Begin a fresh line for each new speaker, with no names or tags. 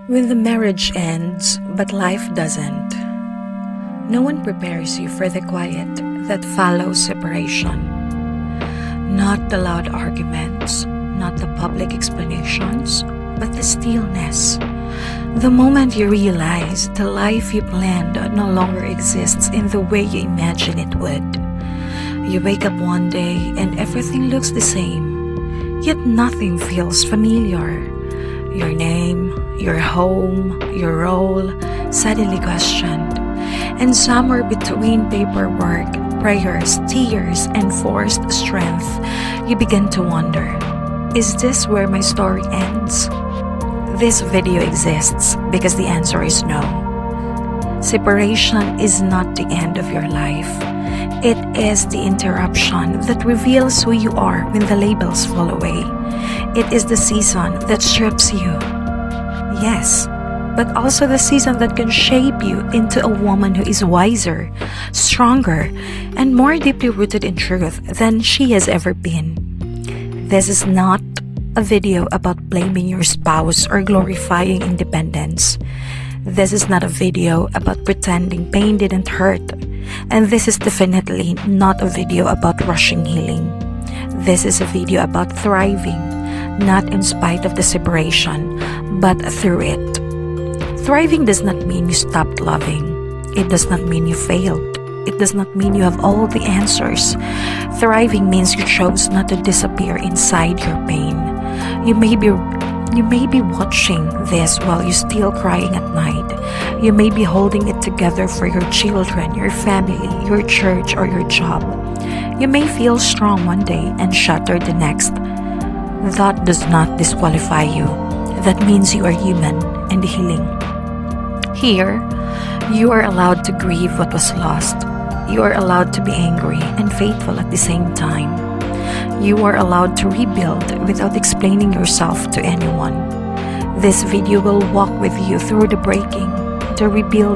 When the marriage ends, but life doesn't, no one prepares you for the quiet that follows separation. Not the loud arguments, not the public explanations, but the stillness. The moment you realize the life you planned no longer exists in the way you imagined it would. You wake up one day and everything looks the same, yet nothing feels familiar. Your name, your home, your role suddenly questioned. And somewhere between paperwork, prayers, tears, and forced strength, you begin to wonder, is this where my story ends? This video exists because the answer is no. Separation is not the end of your life. It is the interruption that reveals who you are when the labels fall away. It is the season that strips you. Yes, but also the season that can shape you into a woman who is wiser, stronger, and more deeply rooted in truth than she has ever been. This is not a video about blaming your spouse or glorifying independence. This is not a video about pretending pain didn't hurt. And this is definitely not a video about rushing healing. This is a video about thriving, not in spite of the separation, but through it. Thriving does not mean you stopped loving. It does not mean you failed. It does not mean you have all the answers. Thriving means you chose not to disappear inside your pain. You may be watching this while you're still crying at night. You may be holding it together for your children, your family, your church, or your job. You may feel strong one day and shattered the next. That does not disqualify you. That means you are human and healing. Here, you are allowed to grieve what was lost. You are allowed to be angry and faithful at the same time. You are allowed to rebuild without explaining yourself to anyone. This video will walk with you through the breaking, the rebuild,